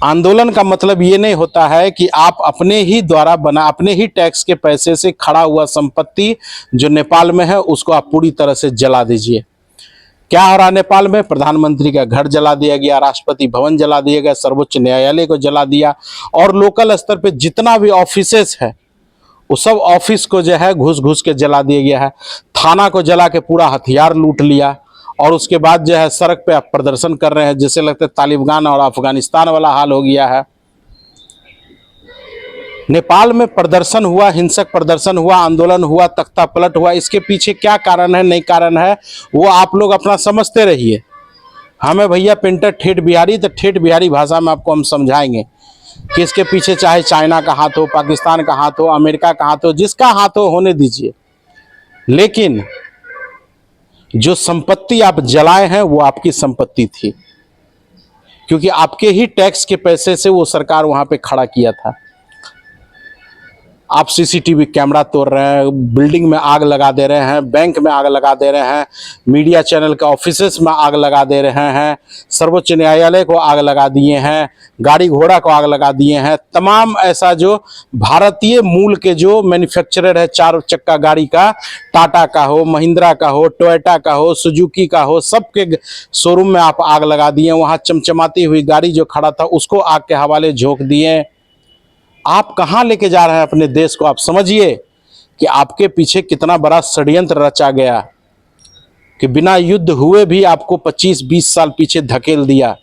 आंदोलन का मतलब ये नहीं होता है कि आप अपने ही द्वारा बना अपने ही टैक्स के पैसे से खड़ा हुआ संपत्ति जो नेपाल में है उसको आप पूरी तरह से जला दीजिए। क्या हो रहा है नेपाल में? प्रधानमंत्री का घर जला दिया गया, राष्ट्रपति भवन जला दिया गया, सर्वोच्च न्यायालय को जला दिया, और लोकल स्तर पे जितना भी ऑफिसेस है वो सब ऑफिस को जो है घुस घुस के जला दिया गया है। थाना को जला के पूरा हथियार लूट लिया, और उसके बाद जो है सड़क पे आप प्रदर्शन कर रहे हैं, जैसे लगता है तालिबान और अफगानिस्तान वाला हाल हो गया है। नेपाल में प्रदर्शन हुआ, हिंसक प्रदर्शन हुआ, आंदोलन हुआ, तख्ता पलट हुआ, इसके पीछे क्या कारण है, नहीं कारण है, वो आप लोग अपना समझते रहिए। हमें भैया पेंटर ठेठ बिहारी, तो ठेठ बिहारी भाषा में आपको हम समझाएंगे कि इसके पीछे चाहे चाइना का हाथ हो, पाकिस्तान का हाथ हो, अमेरिका का हाथ हो, जिसका हाथ हो होने दीजिए, लेकिन जो संपत्ति आप जलाए हैं वो आपकी संपत्ति थी, क्योंकि आपके ही टैक्स के पैसे से वो सरकार वहां पे खड़ा किया था। आप सीसीटीवी कैमरा तोड़ रहे हैं, बिल्डिंग में आग लगा दे रहे हैं, बैंक में आग लगा दे रहे हैं, मीडिया चैनल के ऑफिसेस में आग लगा दे रहे हैं, सर्वोच्च न्यायालय को आग लगा दिए हैं, गाड़ी घोड़ा को आग लगा दिए हैं। तमाम ऐसा जो भारतीय मूल के जो मैन्युफैक्चरर है चार चक्का गाड़ी का, टाटा का हो, महिंद्रा का हो, टोयोटा का हो, सुजुकी का हो, सबके शोरूम में आप आग लगा दिए। वहाँ चमचमाती हुई गाड़ी जो खड़ा था उसको आग के हवाले झोंक दिए। आप कहाँ लेके जा रहे हैं अपने देश को? आप समझिए कि आपके पीछे कितना बड़ा षड्यंत्र रचा गया कि बिना युद्ध हुए भी आपको 25-20 साल पीछे धकेल दिया।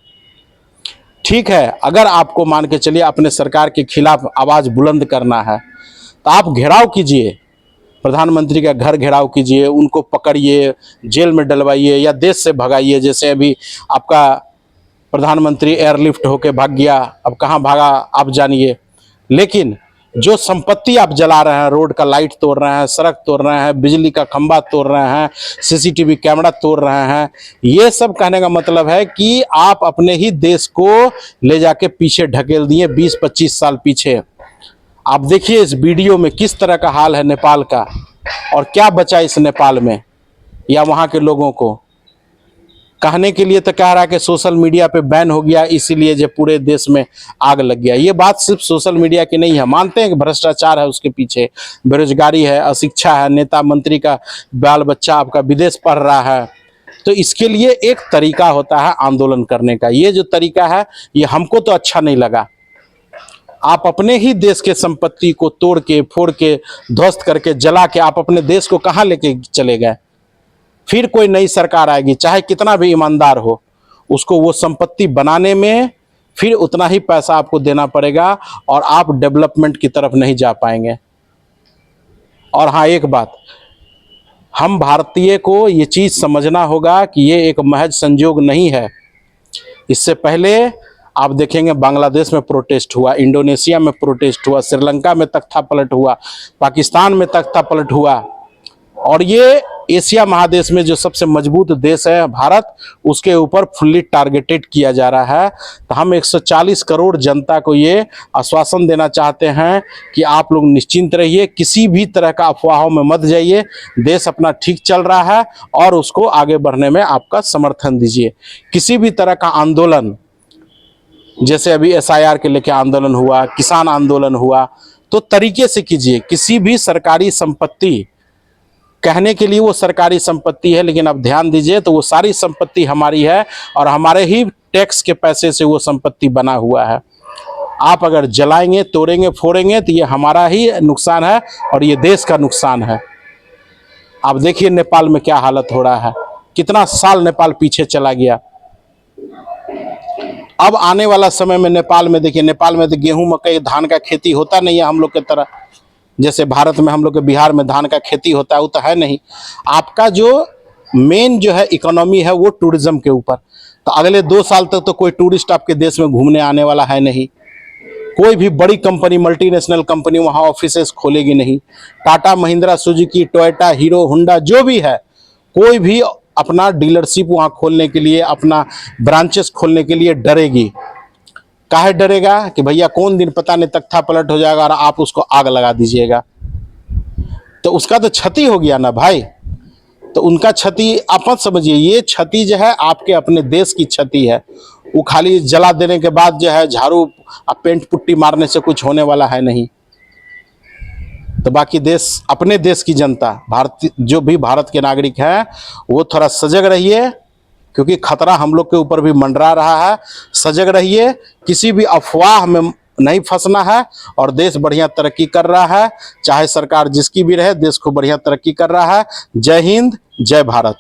ठीक है, अगर आपको मान के चलिए अपने सरकार के खिलाफ आवाज बुलंद करना है तो आप घेराव कीजिए, प्रधानमंत्री का घर घेराव कीजिए, उनको पकड़िए, जेल में डलवाइए या देश से भगाइए। जैसे अभी आपका प्रधानमंत्री एयरलिफ्ट होके भाग गया, अब कहाँ भागा आप जानिए। लेकिन जो संपत्ति आप जला रहे हैं, रोड का लाइट तोड़ रहे हैं, सड़क तोड़ रहे हैं, बिजली का खंभा तोड़ रहे हैं, सीसीटीवी कैमरा तोड़ रहे हैं, ये सब कहने का मतलब है कि आप अपने ही देश को ले जाके पीछे ढकेल दिए 20-25 साल पीछे। आप देखिए इस वीडियो में किस तरह का हाल है नेपाल का, और क्या बचा इस नेपाल में या वहाँ के लोगों को। कहने के लिए तो कह रहा है कि सोशल मीडिया पे बैन हो गया इसीलिए जो पूरे देश में आग लग गया। ये बात सिर्फ सोशल मीडिया की नहीं है, मानते हैं कि भ्रष्टाचार है उसके पीछे, बेरोजगारी है, अशिक्षा है, नेता मंत्री का बाल बच्चा आपका विदेश पढ़ रहा है। तो इसके लिए एक तरीका होता है आंदोलन करने का। ये जो तरीका है ये हमको तो अच्छा नहीं लगा। आप अपने ही देश के संपत्ति को तोड़ के, फोड़ के, ध्वस्त करके, जला के आप अपने देश को कहाँ लेके चले गए? फिर कोई नई सरकार आएगी, चाहे कितना भी ईमानदार हो, उसको वो संपत्ति बनाने में फिर उतना ही पैसा आपको देना पड़ेगा और आप डेवलपमेंट की तरफ नहीं जा पाएंगे। और हाँ, एक बात, हम भारतीय को ये चीज़ समझना होगा कि ये एक महज संजोग नहीं है। इससे पहले आप देखेंगे बांग्लादेश में प्रोटेस्ट हुआ, इंडोनेशिया में प्रोटेस्ट हुआ, श्रीलंका में तख्ता पलट हुआ, पाकिस्तान में तख्ता पलट हुआ, और ये एशिया महादेश में जो सबसे मजबूत देश है भारत, उसके ऊपर फुल्ली टारगेटेड किया जा रहा है। तो हम 140 करोड़ जनता को ये आश्वासन देना चाहते हैं कि आप लोग निश्चिंत रहिए, किसी भी तरह का अफवाहों में मत जाइए, देश अपना ठीक चल रहा है और उसको आगे बढ़ने में आपका समर्थन दीजिए। किसी भी तरह का आंदोलन, जैसे अभी SIR के लेके आंदोलन हुआ, किसान आंदोलन हुआ, तो तरीके से कीजिए। किसी भी सरकारी संपत्ति, कहने के लिए वो सरकारी संपत्ति है, लेकिन अब ध्यान दीजिए तो वो सारी संपत्ति हमारी है और हमारे ही टैक्स के पैसे से वो संपत्ति बना हुआ है। आप अगर जलाएंगे, तोड़ेंगे, फोड़ेंगे तो ये हमारा ही नुकसान है और ये देश का नुकसान है। आप देखिए नेपाल में क्या हालत हो रहा है, कितना साल नेपाल पीछे चला गया। अब आने वाला समय में नेपाल में देखिए, नेपाल में तो गेहूं, मकई, धान का खेती होता नहीं है हम लोग की तरह। जैसे भारत में हम लोग के बिहार में धान का खेती होता है, वो तो है नहीं। आपका जो मेन जो है इकोनॉमी है वो टूरिज्म के ऊपर। तो अगले 2 साल तक तो कोई टूरिस्ट आपके देश में घूमने आने वाला है नहीं। कोई भी बड़ी कंपनी, मल्टीनेशनल कंपनी वहाँ ऑफिसेस खोलेगी नहीं। Tata, Mahindra, Suzuki, Toyota, hero, Honda जो भी है, कोई भी अपना डीलरशिप वहाँ खोलने के लिए, अपना ब्रांचेस खोलने के लिए डरेगी। काहे डरेगा कि भैया कौन दिन पता नहीं तख्ता पलट हो जाएगा और आप उसको आग लगा दीजिएगा, तो उसका तो क्षति हो गया ना भाई। तो उनका क्षति आप मत समझिए, ये क्षति जो है आपके अपने देश की क्षति है। वो खाली जला देने के बाद जो है झाड़ू पेंट पुट्टी मारने से कुछ होने वाला है नहीं। तो बाकी देश, अपने देश की जनता, भारतीय जो भी भारत के नागरिक हैं, वो थोड़ा सजग रहिए, क्योंकि खतरा हम लोग के ऊपर भी मंडरा रहा है। सजग रहिए, किसी भी अफवाह में नहीं फंसना है, और देश बढ़िया तरक्की कर रहा है। चाहे सरकार जिसकी भी रहे, देश को बढ़िया तरक्की कर रहा है। जय हिंद, जय भारत।